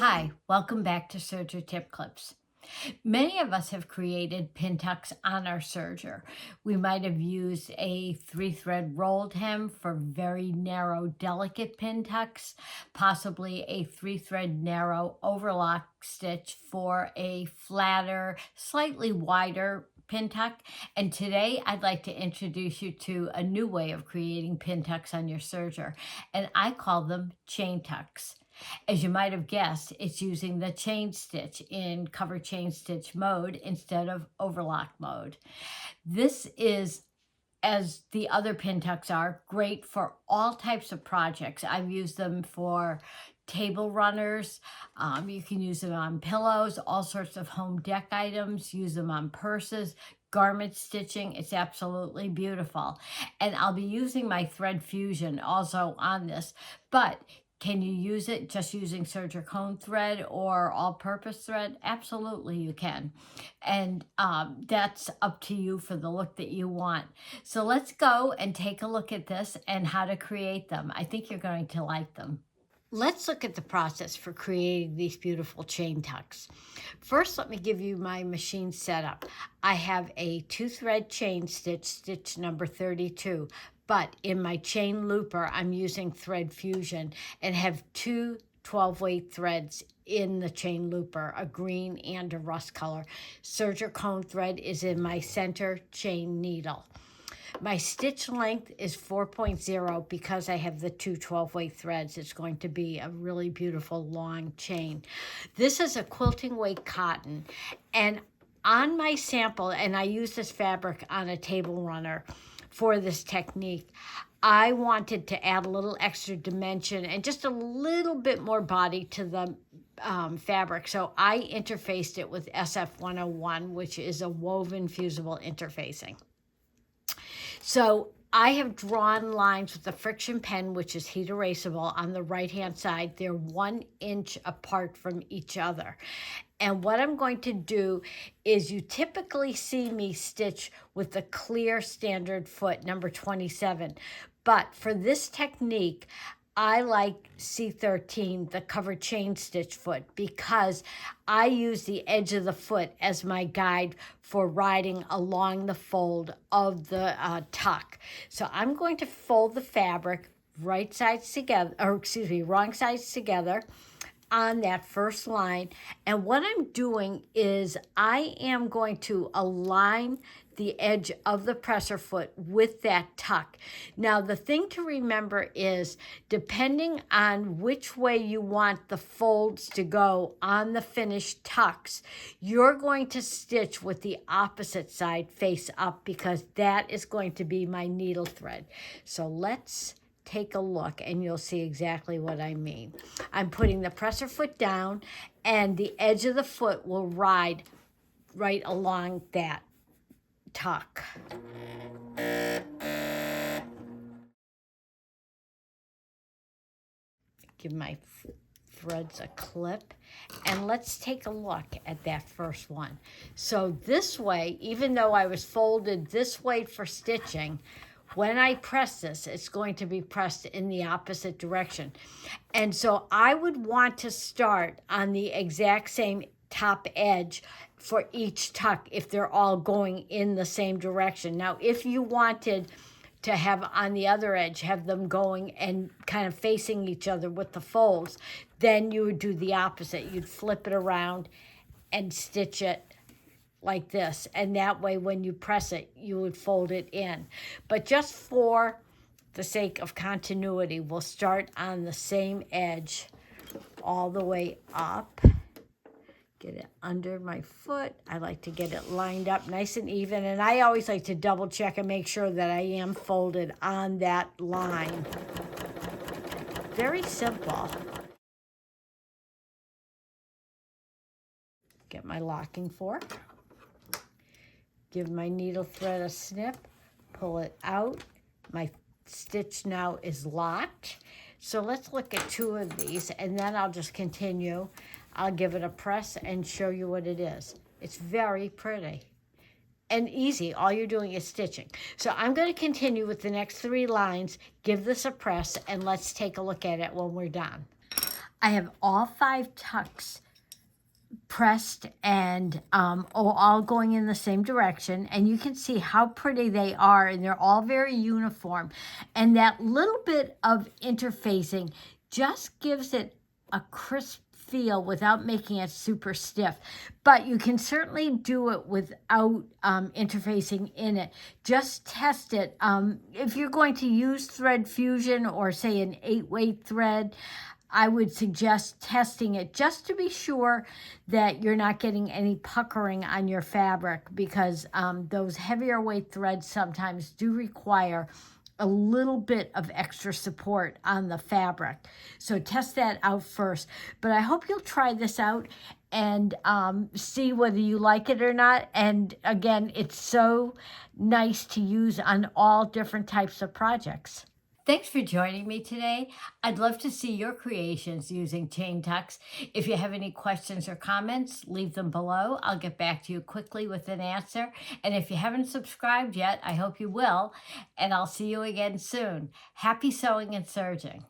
Hi, welcome back to Serger Tip Clips. Many of us have created pintucks on our serger. We might have used a 3-thread rolled hem for very narrow, delicate pintucks, possibly a 3-thread narrow overlock stitch for a flatter, slightly wider pintuck. And today I'd like to introduce you to a new way of creating pintucks on your serger, and I call them chain tucks. As you might have guessed, it's using the chain stitch in cover chain stitch mode instead of overlock mode. This is, as the other pintucks are, great for all types of projects. I've used them for table runners. You can use them on pillows, all sorts of home deck items, use them on purses, garment stitching. It's absolutely beautiful. And I'll be using my thread fusion also on this, but can you use it just using serger cone thread or all-purpose thread? Absolutely you can. And that's up to you for the look that you want. So let's go and take a look at this and how to create them. I think you're going to like them. Let's look at the process for creating these beautiful chain tucks. First, let me give you my machine setup. I have a 2-thread chain stitch, stitch number 32. But in my chain looper, I'm using thread fusion and have two 12-weight threads in the chain looper, a green and a rust color. Serger cone thread is in my center chain needle. My stitch length is 4.0 because I have the two 12-weight threads. It's going to be a really beautiful long chain. This is a quilting weight cotton, and on my sample, and I use this fabric on a table runner for this technique, I wanted to add a little extra dimension and just a little bit more body to the fabric. So I interfaced it with SF101, which is a woven fusible interfacing. So I have drawn lines with a friction pen, which is heat erasable, on the right-hand side. They're 1 inch apart from each other. And what I'm going to do is, you typically see me stitch with the clear standard foot, number 27. But for this technique, I like C13, the covered chain stitch foot, because I use the edge of the foot as my guide for riding along the fold of the tuck. So I'm going to fold the fabric right sides together, or excuse me, wrong sides together on that first line. And what I'm doing is I am going to align the edge of the presser foot with that tuck. Now, the thing to remember is, depending on which way you want the folds to go on the finished tucks, you're going to stitch with the opposite side face up, because that is going to be my needle thread. So let's take a look and you'll see exactly what I mean. I'm putting the presser foot down, and the edge of the foot will ride right along that tuck. Give my threads a clip, and let's take a look at that first one. So this way, even though I was folded this way for stitching, when I press this, it's going to be pressed in the opposite direction. And so I would want to start on the exact same top edge for each tuck if they're all going in the same direction. Now, if you wanted to have on the other edge, have them going and kind of facing each other with the folds, then you would do the opposite. You'd flip it around and stitch it like this, and that way when you press it, you would fold it in. But just for the sake of continuity, we'll start on the same edge all the way up. Get it under my foot. I like to get it lined up nice and even, and I always like to double check and make sure that I am folded on that line. Very simple. Get my locking fork. Give my needle thread a snip, pull it out. My stitch now is locked. So let's look at 2 of these, and then I'll just continue. I'll give it a press and show you what it is. It's very pretty and easy. All you're doing is stitching. So I'm going to continue with the next 3 lines, give this a press, and let's take a look at it when we're done. I have all 5 tucks pressed and all going in the same direction, and you can see how pretty they are, and they're all very uniform, and that little bit of interfacing just gives it a crisp feel without making it super stiff. But you can certainly do it without interfacing in it. Just test it. If you're going to use thread fusion or say an 8-weight thread, I would suggest testing it just to be sure that you're not getting any puckering on your fabric, because those heavier weight threads sometimes do require a little bit of extra support on the fabric. So test that out first. But I hope you'll try this out and see whether you like it or not. And again, it's so nice to use on all different types of projects. Thanks for joining me today. I'd love to see your creations using Chaintucks. If you have any questions or comments, leave them below. I'll get back to you quickly with an answer. And if you haven't subscribed yet, I hope you will. And I'll see you again soon. Happy sewing and serging.